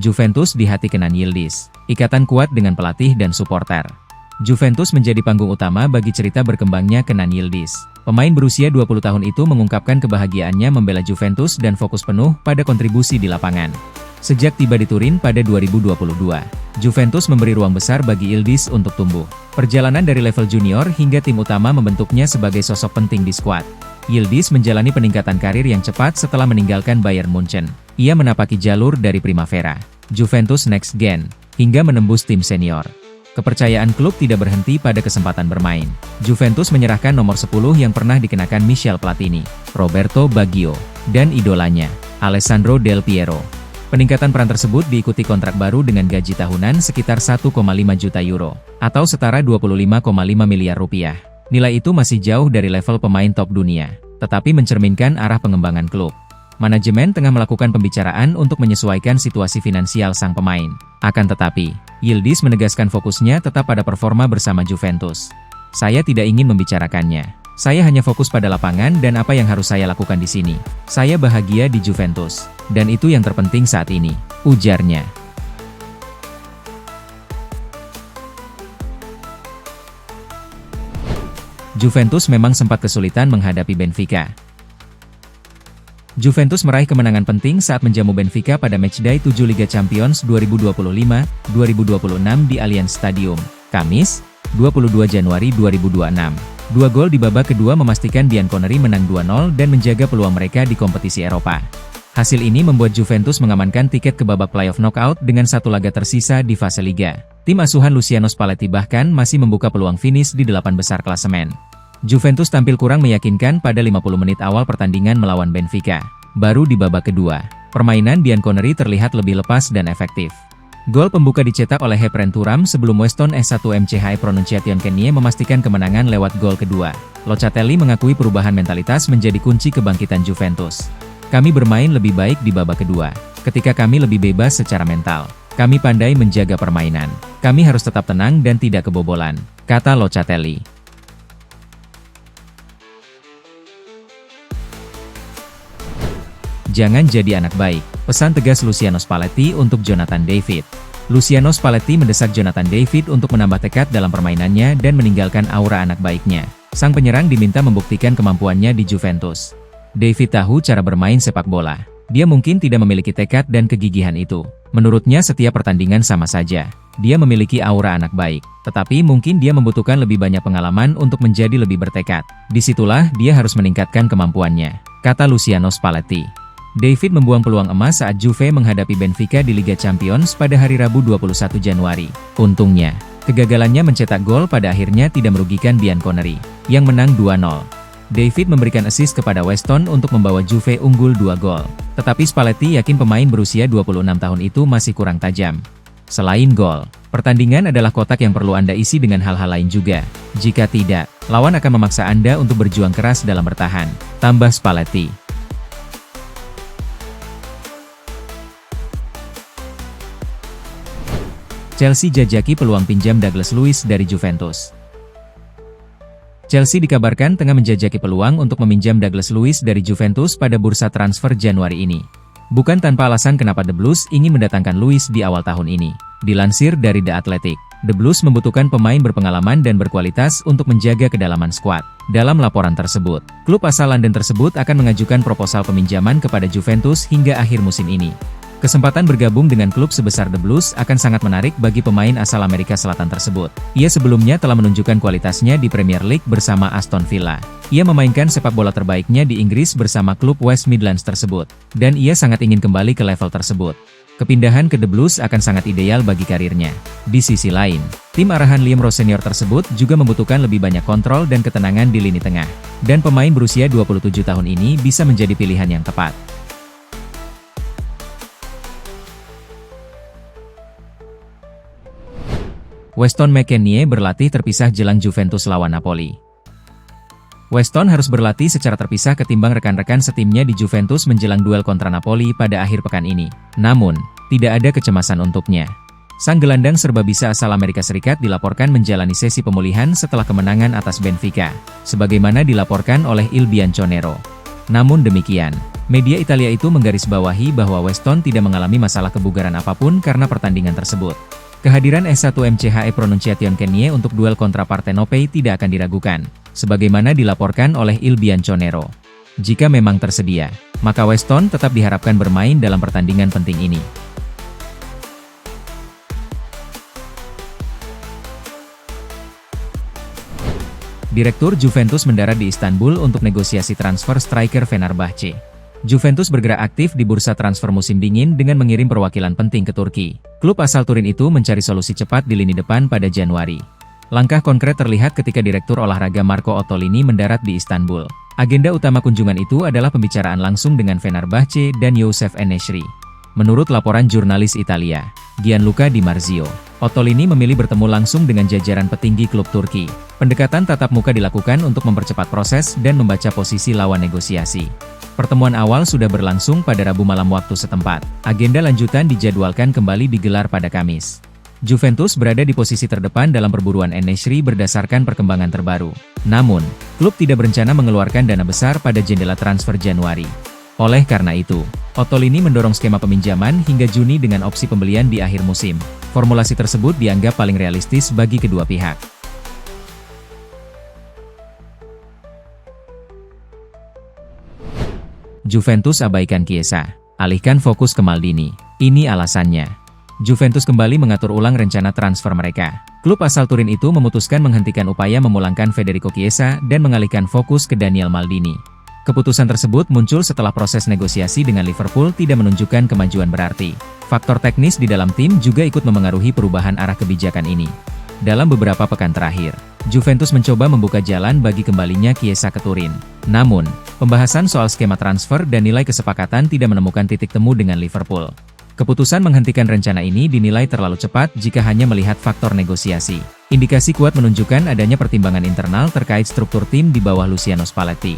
Juventus di hati Kenan Yildiz. Ikatan kuat dengan pelatih dan suporter. Juventus menjadi panggung utama bagi cerita berkembangnya Kenan Yildiz. Pemain berusia 20 tahun itu mengungkapkan kebahagiaannya membela Juventus dan fokus penuh pada kontribusi di lapangan. Sejak tiba di Turin pada 2022, Juventus memberi ruang besar bagi Yildiz untuk tumbuh. Perjalanan dari level junior hingga tim utama membentuknya sebagai sosok penting di skuad. Yildiz menjalani peningkatan karir yang cepat setelah meninggalkan Bayern Munchen. Ia menapaki jalur dari Primavera, Juventus Next Gen, hingga menembus tim senior. Kepercayaan klub tidak berhenti pada kesempatan bermain. Juventus menyerahkan nomor 10 yang pernah dikenakan Michel Platini, Roberto Baggio, dan idolanya, Alessandro Del Piero. Peningkatan peran tersebut diikuti kontrak baru dengan gaji tahunan sekitar 1,5 juta euro, atau setara 25,5 miliar rupiah. Nilai itu masih jauh dari level pemain top dunia, tetapi mencerminkan arah pengembangan klub. Manajemen tengah melakukan pembicaraan untuk menyesuaikan situasi finansial sang pemain. Akan tetapi, Yildiz menegaskan fokusnya tetap pada performa bersama Juventus. Saya tidak ingin membicarakannya. Saya hanya fokus pada lapangan dan apa yang harus saya lakukan di sini. Saya bahagia di Juventus, dan itu yang terpenting saat ini, ujarnya. Juventus memang sempat kesulitan menghadapi Benfica. Juventus meraih kemenangan penting saat menjamu Benfica pada matchday 7 Liga Champions 2025-2026 di Allianz Stadium, Kamis, 22 Januari 2026. Dua gol di babak kedua memastikan Bianconeri menang 2-0 dan menjaga peluang mereka di kompetisi Eropa. Hasil ini membuat Juventus mengamankan tiket ke babak playoff knockout dengan satu laga tersisa di fase Liga. Tim asuhan Luciano Spalletti bahkan masih membuka peluang finish di 8 besar klasemen. Juventus tampil kurang meyakinkan pada 50 menit awal pertandingan melawan Benfica. Baru di babak kedua, permainan Bianconeri terlihat lebih lepas dan efektif. Gol pembuka dicetak oleh Hepren Thuram sebelum Weston S1 MCHI Pronunciation Kenie memastikan kemenangan lewat gol kedua. Locatelli mengakui perubahan mentalitas menjadi kunci kebangkitan Juventus. Kami bermain lebih baik di babak kedua. Ketika kami lebih bebas secara mental, kami pandai menjaga permainan. Kami harus tetap tenang dan tidak kebobolan, kata Locatelli. Jangan jadi anak baik, pesan tegas Luciano Spalletti untuk Jonathan David. Luciano Spalletti mendesak Jonathan David untuk menambah tekad dalam permainannya dan meninggalkan aura anak baiknya. Sang penyerang diminta membuktikan kemampuannya di Juventus. David tahu cara bermain sepak bola. Dia mungkin tidak memiliki tekad dan kegigihan itu. Menurutnya setiap pertandingan sama saja. Dia memiliki aura anak baik, tetapi mungkin dia membutuhkan lebih banyak pengalaman untuk menjadi lebih bertekad. Disitulah dia harus meningkatkan kemampuannya, kata Luciano Spalletti. David membuang peluang emas saat Juve menghadapi Benfica di Liga Champions pada hari Rabu 21 Januari. Untungnya, kegagalannya mencetak gol pada akhirnya tidak merugikan Bianconeri, yang menang 2-0. David memberikan assist kepada Weston untuk membawa Juve unggul 2 gol. Tetapi Spalletti yakin pemain berusia 26 tahun itu masih kurang tajam. Selain gol, pertandingan adalah kotak yang perlu Anda isi dengan hal-hal lain juga. Jika tidak, lawan akan memaksa Anda untuk berjuang keras dalam bertahan, tambah Spalletti. Chelsea jajaki peluang pinjam Douglas Luiz dari Juventus. Chelsea dikabarkan tengah menjajaki peluang untuk meminjam Douglas Luiz dari Juventus pada bursa transfer Januari ini. Bukan tanpa alasan kenapa The Blues ingin mendatangkan Luiz di awal tahun ini. Dilansir dari The Athletic, The Blues membutuhkan pemain berpengalaman dan berkualitas untuk menjaga kedalaman skuad. Dalam laporan tersebut, klub asal London tersebut akan mengajukan proposal peminjaman kepada Juventus hingga akhir musim ini. Kesempatan bergabung dengan klub sebesar The Blues akan sangat menarik bagi pemain asal Amerika Selatan tersebut. Ia sebelumnya telah menunjukkan kualitasnya di Premier League bersama Aston Villa. Ia memainkan sepak bola terbaiknya di Inggris bersama klub West Midlands tersebut, dan ia sangat ingin kembali ke level tersebut. Kepindahan ke The Blues akan sangat ideal bagi karirnya. Di sisi lain, tim arahan Liam Rose senior tersebut juga membutuhkan lebih banyak kontrol dan ketenangan di lini tengah. Dan pemain berusia 27 tahun ini bisa menjadi pilihan yang tepat. Weston McKennie berlatih terpisah jelang Juventus lawan Napoli. Weston harus berlatih secara terpisah ketimbang rekan-rekan setimnya di Juventus menjelang duel kontra Napoli pada akhir pekan ini. Namun, tidak ada kecemasan untuknya. Sang gelandang serbabisa asal Amerika Serikat dilaporkan menjalani sesi pemulihan setelah kemenangan atas Benfica, sebagaimana dilaporkan oleh Il Bianconero. Namun demikian, Media Italia itu menggarisbawahi bahwa Weston tidak mengalami masalah kebugaran apapun karena pertandingan tersebut. Kehadiran S1 MCHE Pronunciation Kenie untuk duel kontra Partenopei tidak akan diragukan, sebagaimana dilaporkan oleh Il Bianconero. Jika memang tersedia, maka Weston tetap diharapkan bermain dalam pertandingan penting ini. Direktur Juventus mendarat di Istanbul untuk negosiasi transfer striker Fenerbahce. Juventus bergerak aktif di bursa transfer musim dingin dengan mengirim perwakilan penting ke Turki. Klub asal Turin itu mencari solusi cepat di lini depan pada Januari. Langkah konkret terlihat ketika Direktur Olahraga Marco Ottolini mendarat di Istanbul. Agenda utama kunjungan itu adalah pembicaraan langsung dengan Fenerbahce dan Youssef En-Nesyri. Menurut laporan jurnalis Italia, Gianluca Di Marzio, Ottolini memilih bertemu langsung dengan jajaran petinggi klub Turki. Pendekatan tatap muka dilakukan untuk mempercepat proses dan membaca posisi lawan negosiasi. Pertemuan awal sudah berlangsung pada Rabu malam waktu setempat. Agenda lanjutan dijadwalkan kembali digelar pada Kamis. Juventus berada di posisi terdepan dalam perburuan En-Nesyri berdasarkan perkembangan terbaru. Namun, klub tidak berencana mengeluarkan dana besar pada jendela transfer Januari. Oleh karena itu, Ottolini mendorong skema peminjaman hingga Juni dengan opsi pembelian di akhir musim. Formulasi tersebut dianggap paling realistis bagi kedua pihak. Juventus abaikan Chiesa, alihkan fokus ke Maldini. Ini alasannya. Juventus kembali mengatur ulang rencana transfer mereka. Klub asal Turin itu memutuskan menghentikan upaya memulangkan Federico Chiesa dan mengalihkan fokus ke Daniel Maldini. Keputusan tersebut muncul setelah proses negosiasi dengan Liverpool tidak menunjukkan kemajuan berarti. Faktor teknis di dalam tim juga ikut memengaruhi perubahan arah kebijakan ini. Dalam beberapa pekan terakhir, Juventus mencoba membuka jalan bagi kembalinya Chiesa ke Turin. Namun, pembahasan soal skema transfer dan nilai kesepakatan tidak menemukan titik temu dengan Liverpool. Keputusan menghentikan rencana ini dinilai terlalu cepat jika hanya melihat faktor negosiasi. Indikasi kuat menunjukkan adanya pertimbangan internal terkait struktur tim di bawah Luciano Spalletti.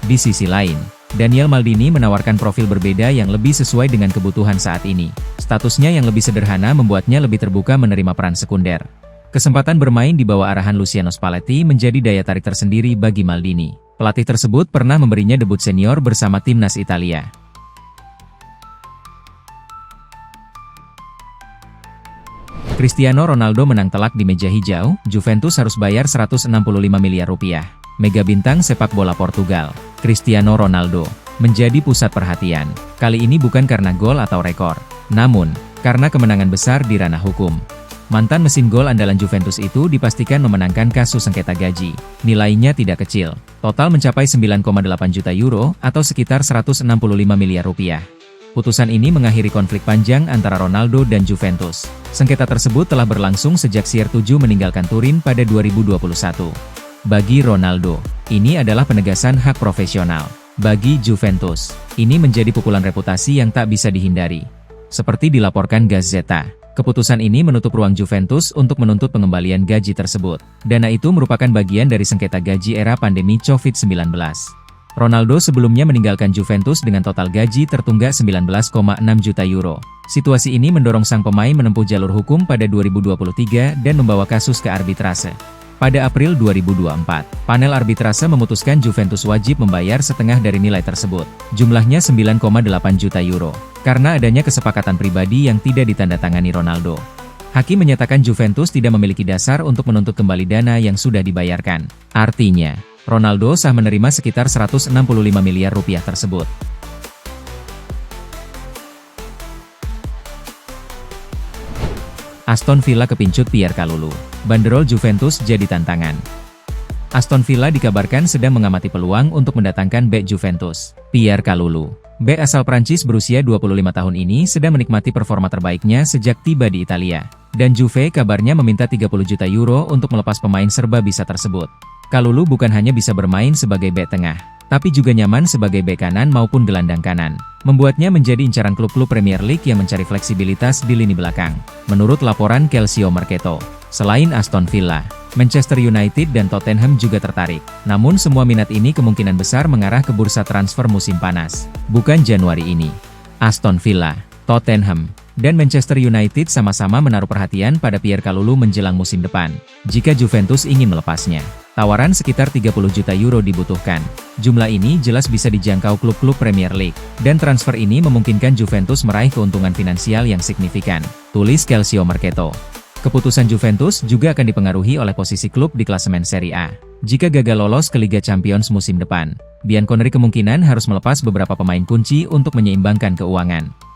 Di sisi lain, Daniel Maldini menawarkan profil berbeda yang lebih sesuai dengan kebutuhan saat ini. Statusnya yang lebih sederhana membuatnya lebih terbuka menerima peran sekunder. Kesempatan bermain di bawah arahan Luciano Spalletti menjadi daya tarik tersendiri bagi Maldini. Pelatih tersebut pernah memberinya debut senior bersama timnas Italia. Cristiano Ronaldo menang telak di meja hijau, Juventus harus bayar 165 miliar rupiah. Mega bintang sepak bola Portugal, Cristiano Ronaldo, menjadi pusat perhatian. Kali ini bukan karena gol atau rekor, namun karena kemenangan besar di ranah hukum. Mantan mesin gol andalan Juventus itu dipastikan memenangkan kasus sengketa gaji. Nilainya tidak kecil, total mencapai 9,8 juta euro atau sekitar 165 miliar rupiah. Putusan ini mengakhiri konflik panjang antara Ronaldo dan Juventus. Sengketa tersebut telah berlangsung sejak CR7 meninggalkan Turin pada 2021. Bagi Ronaldo, ini adalah penegasan hak profesional. Bagi Juventus, ini menjadi pukulan reputasi yang tak bisa dihindari. Seperti dilaporkan Gazzetta, keputusan ini menutup ruang Juventus untuk menuntut pengembalian gaji tersebut. Dana itu merupakan bagian dari sengketa gaji era pandemi COVID-19. Ronaldo sebelumnya meninggalkan Juventus dengan total gaji tertunggak 19,6 juta euro. Situasi ini mendorong sang pemain menempuh jalur hukum pada 2023 dan membawa kasus ke arbitrase. Pada April 2024, panel arbitrase memutuskan Juventus wajib membayar setengah dari nilai tersebut, jumlahnya 9,8 juta euro, karena adanya kesepakatan pribadi yang tidak ditandatangani Ronaldo. Hakim menyatakan Juventus tidak memiliki dasar untuk menuntut kembali dana yang sudah dibayarkan. Artinya, Ronaldo sah menerima sekitar 165 miliar rupiah tersebut. Aston Villa kepincut Pierre Kalulu. Banderol Juventus jadi tantangan. Aston Villa dikabarkan sedang mengamati peluang untuk mendatangkan bek Juventus, Pierre Kalulu. Bek asal Prancis berusia 25 tahun ini sedang menikmati performa terbaiknya sejak tiba di Italia. Dan Juve kabarnya meminta 30 juta euro untuk melepas pemain serba bisa tersebut. Kalulu bukan hanya bisa bermain sebagai bek tengah, tapi juga nyaman sebagai bek kanan maupun gelandang kanan. Membuatnya menjadi incaran klub-klub Premier League yang mencari fleksibilitas di lini belakang. Menurut laporan Calcio Mercato, selain Aston Villa, Manchester United dan Tottenham juga tertarik. Namun semua minat ini kemungkinan besar mengarah ke bursa transfer musim panas, bukan Januari ini. Aston Villa, Tottenham, dan Manchester United sama-sama menaruh perhatian pada Pierre Kalulu menjelang musim depan, jika Juventus ingin melepasnya. Tawaran sekitar 30 juta euro dibutuhkan. Jumlah ini jelas bisa dijangkau klub-klub Premier League, dan transfer ini memungkinkan Juventus meraih keuntungan finansial yang signifikan, tulis Calcio Mercato. Keputusan Juventus juga akan dipengaruhi oleh posisi klub di klasemen Serie A. Jika gagal lolos ke Liga Champions musim depan, Bianconeri kemungkinan harus melepas beberapa pemain kunci untuk menyeimbangkan keuangan.